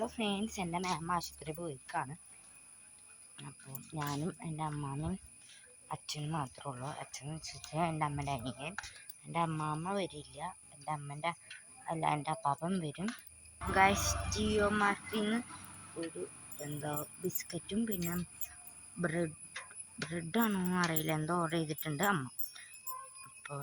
Hello friends, എൻ്റെ മാം ആശുപത്രി പോയിക്കാണ്. അപ്പോൾ ഞാനും എൻ്റെ അമ്മാമ്മയും അച്ഛനും മാത്രമേ ഉള്ളൂ. അച്ഛൻ വെച്ചിട്ട് എൻ്റെ അമ്മേൻ്റെ അനിയൻ. എൻ്റെ അമ്മാമ്മ വരില്ല, എൻ്റെ അപ്പാപ്പൻ വരും. ഗൈസ്, ജിയോ മാർട്ടിൽ നിന്ന് ഒരു ബിസ്ക്കറ്റും പിന്നെ ബ്രെഡാണോ അറിയില്ല, എന്തോ ഓർഡർ ചെയ്തിട്ടുണ്ട് അമ്മ. അപ്പോൾ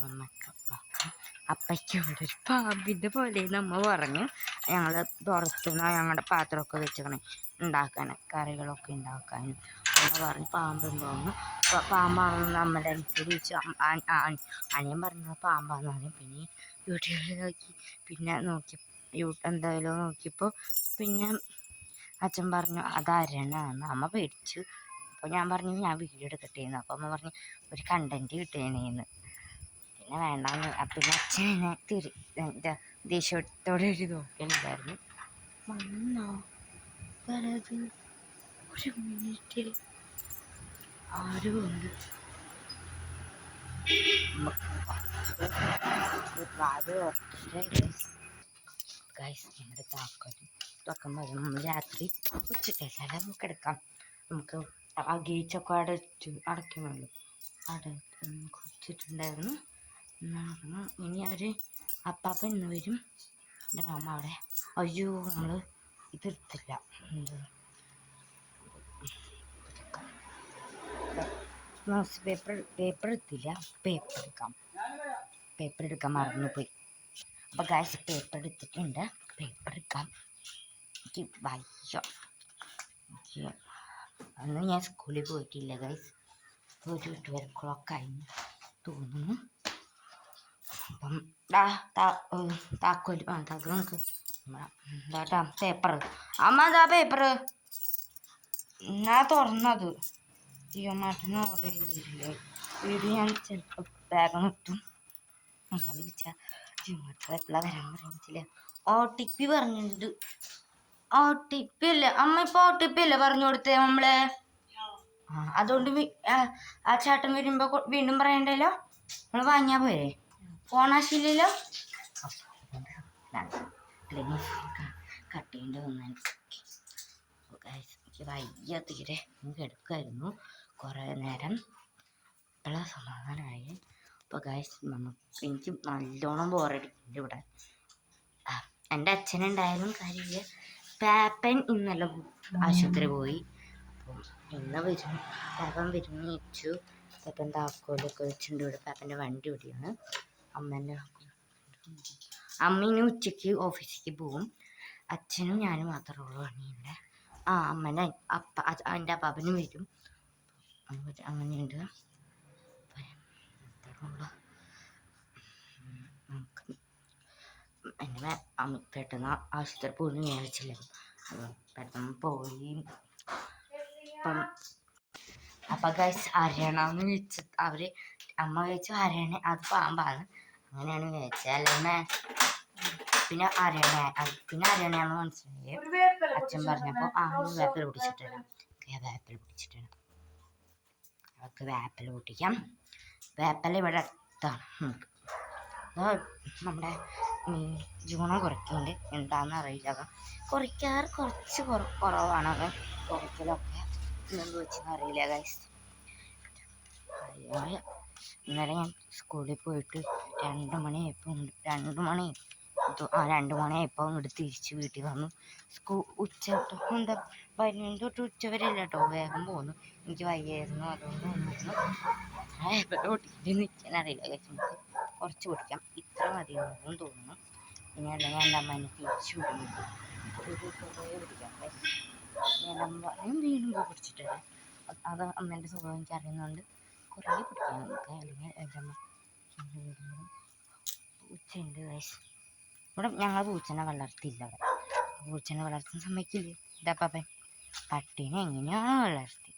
അപ്പയ്ക്ക് ഇവിടെ ഒരു പാമ്പിൻ്റെ പോലെ നമ്മ പറഞ്ഞു. ഞങ്ങൾ പുറത്തുനിന്ന് ഞങ്ങളുടെ പാത്രമൊക്കെ വെച്ചേക്കണേ ഉണ്ടാക്കാൻ, കറികളൊക്കെ ഉണ്ടാക്കാനും. അമ്മ പറഞ്ഞു പാമ്പുണ്ടോന്ന്. പാമ്പാണെന്ന് നമ്മുടെ അനുസരിച്ച് അനിയൻ പറഞ്ഞത് പാമ്പാന്ന് പറഞ്ഞു. പിന്നെ യൂട്യൂബിൽ നോക്കി, പിന്നെ എന്തായാലും നോക്കിയപ്പോൾ പിന്നെ അച്ഛൻ പറഞ്ഞു അതരണാന്ന്. അമ്മ പേടിച്ചു. അപ്പോൾ ഞാൻ പറഞ്ഞു ഞാൻ വീഡിയോ എടുക്കട്ടേന്ന്. അപ്പോൾ അമ്മ പറഞ്ഞു ഒരു കണ്ടൻറ്റ് കിട്ടേണേന്ന്. പിന്നെ വേണ്ടാന്ന്. പിന്നെ അച്ഛനെ ദേഷ്യത്തോടെ ഒരു നോക്കലുണ്ടായിരുന്നു. മണ്ണോ വലത് ഒരു മിനിറ്റ് ആരും ഉണ്ട്. ഗൈസ്, നമ്മുടെ തുറക്കുമ്പോൾ നമ്മൾ രാത്രി ഉച്ചക്കേശാല നമുക്ക് എടുക്കാം. നമുക്ക് ആ ഗേറ്റൊക്കെ അടയ്ക്കണമല്ലോ. വെച്ചിട്ടുണ്ടായിരുന്നു. ഇനി അപ്പാപ്പൻ ഇന്ന് വരും. എൻ്റെ മാമ അവിടെ. അയ്യോ, നമ്മൾ ഇതെടുത്തില്ല, ന്യൂസ് പേപ്പർ എടുത്തില്ല. പേപ്പർ എടുക്കാൻ മറന്നുപോയി. അപ്പോൾ ഗൈസ്, പേപ്പർ എടുത്തിട്ടുണ്ട്. പേപ്പർ എടുക്കാം. എനിക്ക് വയ്യ. അന്ന് ഞാൻ സ്കൂളിൽ പോയിട്ടില്ല ഗൈസ്. ഒരു 12 o'clock കഴിഞ്ഞ് തോന്നുന്നു. അപ്പം താക്കോല് നമുക്ക് എന്താ പേപ്പർ. അമ്മ എന്താ പേപ്പർ ഞാൻ തുറന്നത്. ജിയോ മാർട്ടിന്ന് ഓർഡർ ചെയ്തില്ലേ വീഡിയോ. ഞാൻ ചിലപ്പോൾ ബാഗ് കിട്ടും. എന്താണെന്ന് വെച്ചാൽ ജിയോ മാർട്ടിൽ എപ്പോഴാണ് വരാൻ പറയാൻ പറ്റില്ല. OTP പറഞ്ഞിട്ടുണ്ട്. OTP അല്ലേ അമ്മ, ഇപ്പോൾ OTP അല്ലേ പറഞ്ഞു കൊടുത്തേ നമ്മളെ. അതുകൊണ്ട് ആ ചേട്ടൻ വരുമ്പോൾ വീണ്ടും പറയണ്ടല്ലോ. നമ്മൾ വാങ്ങിയാൽ പോരെ, ഫോൺ ആശയില്ലല്ലോ. അല്ലെങ്കിൽ കട്ട് ചെയ്യേണ്ടി വന്നു. എനിക്ക് വയ്യ തീരെ. എടുക്കുമായിരുന്നു കുറേ നേരം. ഇപ്പോഴാണ് സമാധാനമായി. അപ്പോൾ ഗൈസ്, എനിക്ക് നല്ലോണം ബോറടിക്കുന്നുണ്ട് ഇവിടെ. എൻ്റെ അച്ഛനുണ്ടായാലും കാര്യമില്ല. പാപ്പൻ ഇന്നലെ ആശുപത്രി പോയി. അപ്പോൾ ഇന്ന് വരും. പാപ്പൻ വിരുന്നിച്ചു. പാപ്പൻ താക്കോലൊക്കെ വെച്ചിട്ടുണ്ട് ഇവിടെ. പാപ്പൻ്റെ വണ്ടി ഇവിടെയാണ്. അമ്മ ഇനി ഉച്ചയ്ക്ക് ഓഫീസിലേക്ക് പോവും. അച്ഛനും ഞാനും മാത്രമേ ഉള്ളൂ അനിയൻ്റെ. അമ്മേൻ്റെ എൻ്റെ അപ്പാപ്പനും വരും. അങ്ങനെയുണ്ട്. നമുക്ക് എൻ്റെ പെട്ടെന്ന് ആശുപത്രി പോലും ഞാൻ വെച്ചില്ല. പെട്ടെന്ന് പോയി. അപ്പം ഗൈസ്, അരയണമെന്ന് വെച്ച് അമ്മ വെച്ചു അരയണ അത് പാമ്പാണ്. അങ്ങനെയാണ് വിചാരിച്ചത്. അല്ലേ പിന്നെ അരയണയാണെന്ന് മനസ്സിലായി. അച്ഛൻ പറഞ്ഞപ്പോൾ വേപ്പിൽ പൊടിച്ചിട്ട് തരാം. അവർക്ക് വേപ്പിൽ പൊട്ടിക്കാം. വേപ്പില ഇവിടെ അടുത്താണ്. നമ്മുടെ ജൂണം കുറയ്ക്കുന്നുണ്ട്. എന്താണെന്ന് അറിയില്ല. കുറയ്ക്കാറ് കുറച്ച് കുറവാണ്. അത് കുറയ്ക്കലൊക്കെ എന്ത് വെച്ചെന്ന് അറിയില്ല ഗൈസ്. ഇന്നലെ ഞാൻ സ്കൂളിൽ പോയിട്ട് 2 മണിയായപ്പോൾ ഇങ്ങോട്ട് തിരിച്ച് വീട്ടിൽ വന്നു. ഉച്ച തൊട്ട് 12 തൊട്ട് ഉച്ച വരെ ഇല്ല കേട്ടോ, വേഗം പോന്നു. എനിക്ക് വയ്യായിരുന്നു, അതുകൊണ്ട് പൊട്ടിയിട്ട് നിൽക്കാൻ അറിയില്ല ഗൈസ്. നമുക്ക് കുറച്ച് പൊടിക്കാം, ഇത്ര മതിയാകും തോന്നുന്നു. ഇനി അല്ലെങ്കിൽ എൻ്റെ അമ്മേനെ തിരിച്ചു വിടുന്നുണ്ട്. കുറേ പിടിക്കാം ഗൈസ്. ഞാൻ വീണ്ടും പിടിച്ചിട്ട് വരാം. അത് അമ്മേൻ്റെ സുഖം എനിക്ക് അറിയുന്നതുകൊണ്ട് കുറേ പിടിക്കാം നമുക്ക്. അല്ലെങ്കിൽ എൻ്റെ അമ്മ പൂച്ചയുണ്ട് ഗൈസ് ഇവിടെ. ഞങ്ങൾ പൂച്ചനെ വളർത്തിയില്ല. അവിടെ പൂച്ചനെ വളർത്താൻ സമ്മതിക്കില്ലേ എൻ്റെ അപ്പാപ്പൻ. പട്ടീനെ എങ്ങനെയാണോ വളർത്തി.